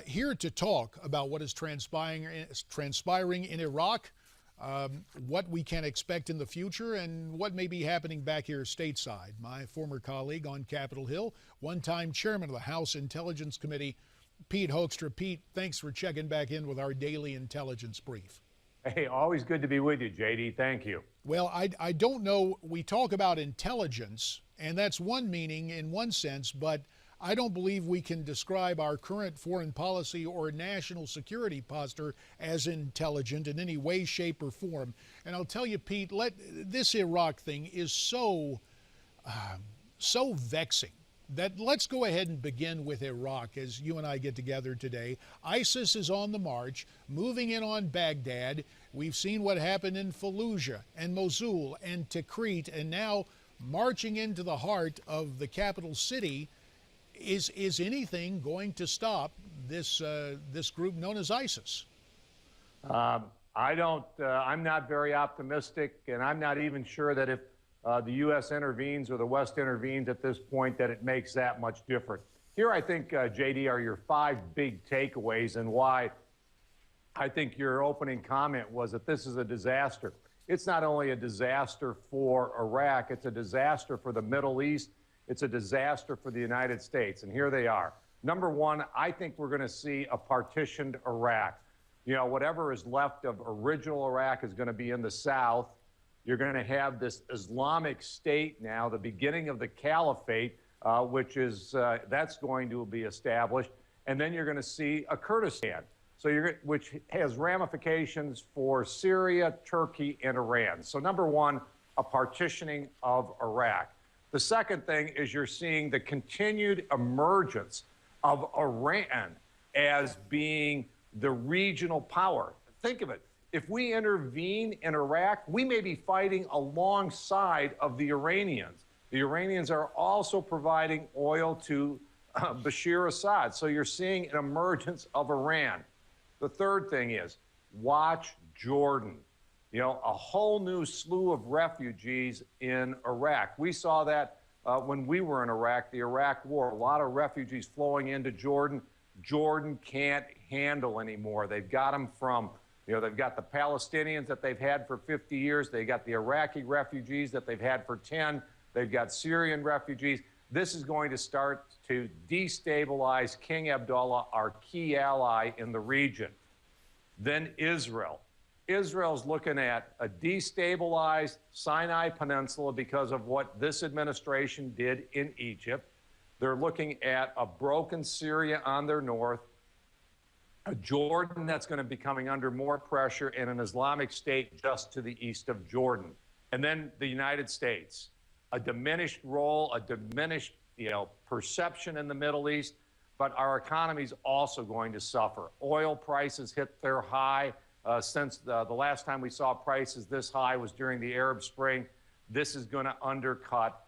Here to talk about what is transpiring in Iraq, what we can expect in the future, and what may be happening back here stateside. My former colleague on Capitol Hill, one-time chairman of the House Intelligence Committee, Pete Hoekstra. Pete, thanks for checking back in with our daily intelligence brief. Hey, always good to be with you, JD. Thank you. Well, I don't know. We talk about intelligence, and that's one meaning in one sense, but I don't believe we can describe our current foreign policy or national security posture as intelligent in any way, shape, or form. And I'll tell you, Pete, this Iraq thing is so vexing that let's go ahead and begin with Iraq as you and I get together today. ISIS is on the march, moving in on Baghdad. We've seen what happened in Fallujah and Mosul and Tikrit, and now marching into the heart of the capital city. Is anything going to stop this group known as ISIS? I'm not very optimistic, and I'm not even sure that if the U.S. intervenes or the West intervenes at this point, that it makes that much difference. Here, I think, JD, are your 5 big takeaways and why I think your opening comment was that this is a disaster. It's not only a disaster for Iraq, it's a disaster for the Middle East. It's a disaster for the United States, and here they are. Number one, I think we're going to see a partitioned Iraq. You know, whatever is left of original Iraq is going to be in the south. You're going to have this Islamic State now, the beginning of the caliphate, which is that's going to be established, and then you're going to see a Kurdistan, which has ramifications for Syria, Turkey, and Iran. So number one, a partitioning of Iraq. The second thing is you're seeing the continued emergence of Iran as being the regional power. Think of it. If we intervene in Iraq, we may be fighting alongside of the Iranians. The Iranians are also providing oil to Bashar Assad. So you're seeing an emergence of Iran. The third thing is watch Jordan. You know, a whole new slew of refugees in Iraq. We saw that when we were in Iraq, the Iraq War, a lot of refugees flowing into Jordan. Jordan can't handle anymore. They've got them from, they've got the Palestinians that they've had for 50 years. They got the Iraqi refugees that they've had for 10. They've got Syrian refugees. This is going to start to destabilize King Abdullah, our key ally in the region. Then Israel. Israel's looking at a destabilized Sinai Peninsula because of what this administration did in Egypt. They're looking at a broken Syria on their north, a Jordan that's going to be coming under more pressure, and an Islamic State just to the east of Jordan. And then the United States, a diminished role, a diminished perception in the Middle East, but our economy's also going to suffer. Oil prices hit their high. Since the last time we saw prices this high was during the Arab Spring. This is going to undercut.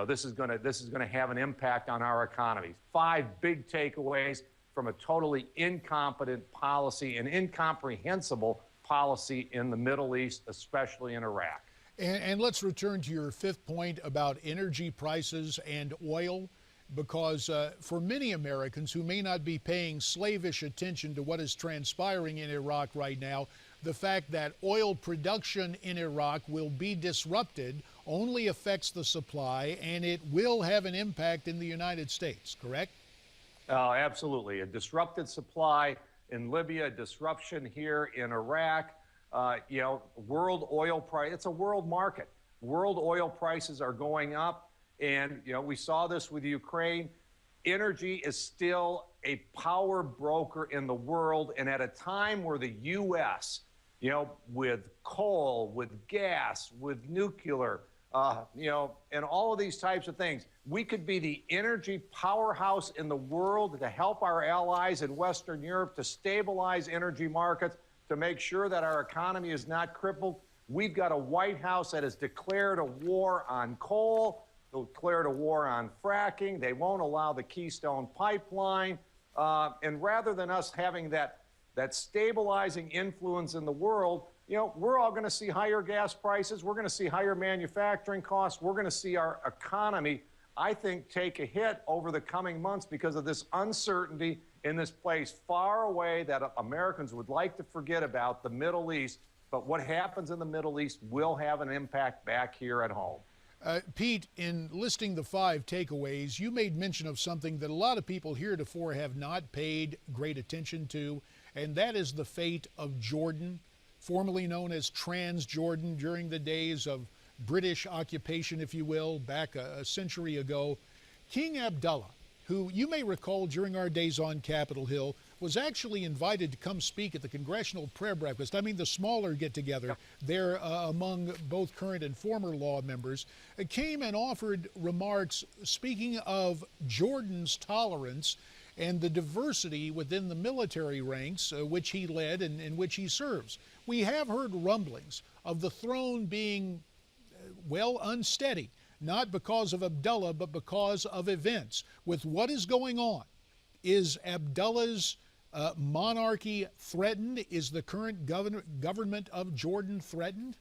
This is going to have an impact on our economy. 5 big takeaways from a totally incompetent policy and incomprehensible policy in the Middle East, especially in Iraq. And let's return to your 5th point about energy prices and oil. Because for many Americans who may not be paying slavish attention to what is transpiring in Iraq right now, the fact that oil production in Iraq will be disrupted only affects the supply, and it will have an impact in the United States, correct? Absolutely. A disrupted supply in Libya, a disruption here in Iraq. World oil price, it's a world market. World oil prices are going up. And, we saw this with Ukraine. Energy is still a power broker in the world. And at a time where the U.S., with coal, with gas, with nuclear, and all of these types of things, we could be the energy powerhouse in the world to help our allies in Western Europe to stabilize energy markets, to make sure that our economy is not crippled. We've got a White House that has declared a war on coal. They'll declare a war on fracking. They won't allow the Keystone Pipeline. And rather than us having that stabilizing influence in the world, we're all going to see higher gas prices. We're going to see higher manufacturing costs. We're going to see our economy, I think, take a hit over the coming months because of this uncertainty in this place far away that Americans would like to forget about, the Middle East. But what happens in the Middle East will have an impact back here at home. Pete, in listing the 5 takeaways, you made mention of something that a lot of people heretofore have not paid great attention to, and that is the fate of Jordan, formerly known as Transjordan, during the days of British occupation, if you will, back a century ago. King Abdullah, who you may recall during our days on Capitol Hill, was actually invited to come speak at the Congressional Prayer Breakfast. I mean, the smaller get-together there among both current and former law members, came and offered remarks speaking of Jordan's tolerance and the diversity within the military ranks which he led and in which he serves. We have heard rumblings of the throne being, well, unsteady, not because of Abdullah, but because of events. With what is going on, is Abdullah's monarchy threatened? Is the current government of Jordan threatened?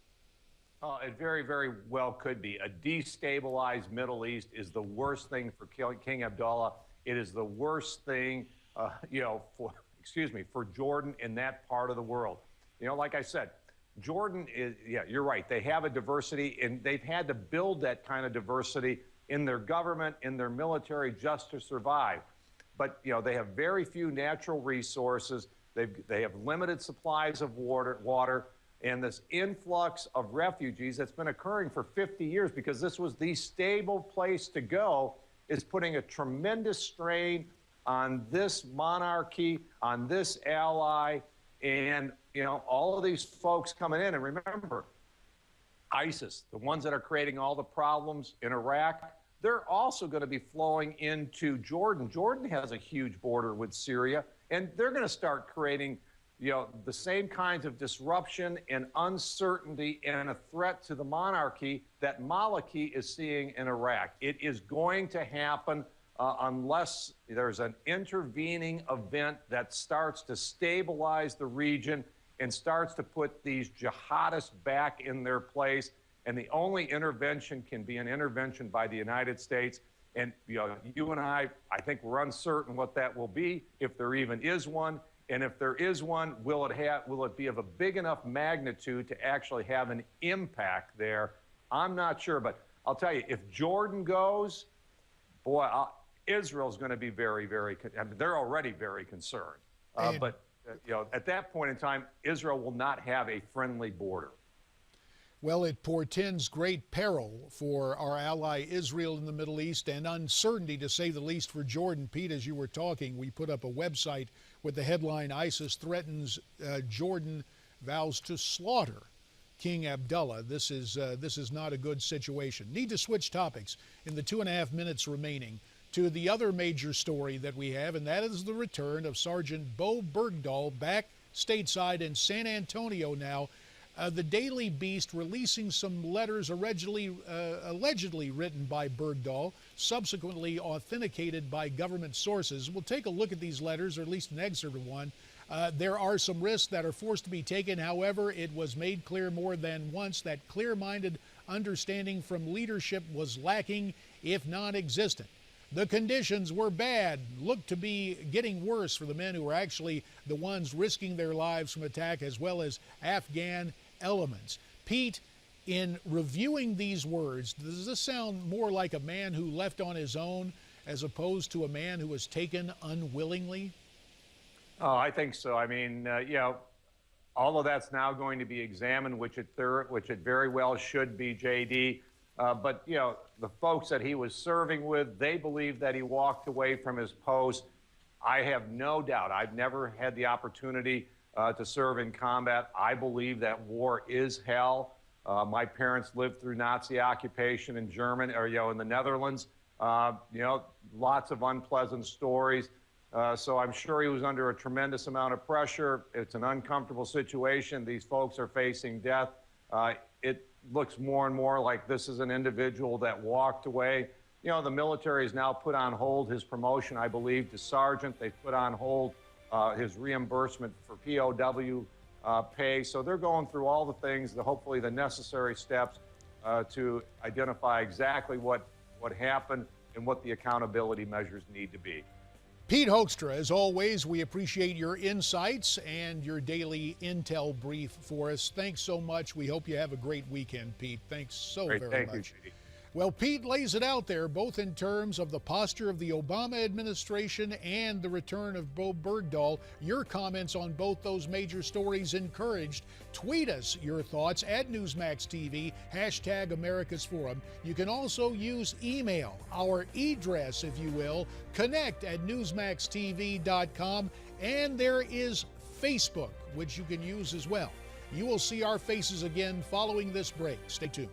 It very, very well could be. A destabilized Middle East is the worst thing for King Abdullah. It is the worst thing, for Jordan in that part of the world. Like I said, Jordan is, yeah, you're right. They have a diversity, and they've had to build that kind of diversity in their government, in their military, just to survive. But, they have very few natural resources. They have limited supplies of water, and this influx of refugees that's been occurring for 50 years, because this was the stable place to go, is putting a tremendous strain on this monarchy, on this ally, and, all of these folks coming in. And remember, ISIS, the ones that are creating all the problems in Iraq, they're also going to be flowing into Jordan. Jordan has a huge border with Syria, and they're going to start creating, the same kinds of disruption and uncertainty and a threat to the monarchy that Maliki is seeing in Iraq. It is going to happen unless there's an intervening event that starts to stabilize the region and starts to put these jihadists back in their place. And the only intervention can be an intervention by the United States. And you and I think we're uncertain what that will be, if there even is one. And if there is one, will it be of a big enough magnitude to actually have an impact there? I'm not sure, but I'll tell you, if Jordan goes, boy, Israel's going to be very, very. They're already very concerned. But at that point in time, Israel will not have a friendly border. Well, it portends great peril for our ally Israel in the Middle East, and uncertainty, to say the least, for Jordan. Pete, as you were talking, we put up a website with the headline, ISIS threatens Jordan, vows to slaughter King Abdullah. This is not a good situation. Need to switch topics in the 2.5 minutes remaining to the other major story that we have, and that is the return of Sergeant Bo Bergdahl back stateside in San Antonio now. The Daily Beast releasing some letters allegedly written by Bergdahl, subsequently authenticated by government sources. We'll take a look at these letters, or at least an excerpt of one. There are some risks that are forced to be taken. However, it was made clear more than once that clear-minded understanding from leadership was lacking, if non-existent. The conditions were bad, looked to be getting worse for the men who were actually the ones risking their lives from attack, as well as Afghan elements. Pete, in reviewing these words, does this sound more like a man who left on his own as opposed to a man who was taken unwillingly? Oh, I think so. I mean, all of that's now going to be examined, which it very well should be, JD. But, the folks that he was serving with, they believe that he walked away from his post. I have no doubt. I've never had the opportunity to serve in combat. I believe that war is hell. My parents lived through Nazi occupation in Germany, or, in the Netherlands. Lots of unpleasant stories. So I'm sure he was under a tremendous amount of pressure. It's an uncomfortable situation. These folks are facing death. It looks more and more like this is an individual that walked away. The military has now put on hold his promotion, I believe, to sergeant. They've put on hold his reimbursement for POW pay. So they're going through all the things, hopefully the necessary steps to identify exactly what happened and what the accountability measures need to be. Pete Hoekstra, as always, we appreciate your insights and your daily intel brief for us. Thanks so much. We hope you have a great weekend, Pete. Thanks so very much. Thank you, JD. Well, Pete lays it out there, both in terms of the posture of the Obama administration and the return of Bergdahl. Your comments on both those major stories encouraged. Tweet us your thoughts at Newsmax TV, hashtag America's Forum. You can also use email, our address, if you will, connect@newsmaxtv.com. And there is Facebook, which you can use as well. You will see our faces again following this break. Stay tuned.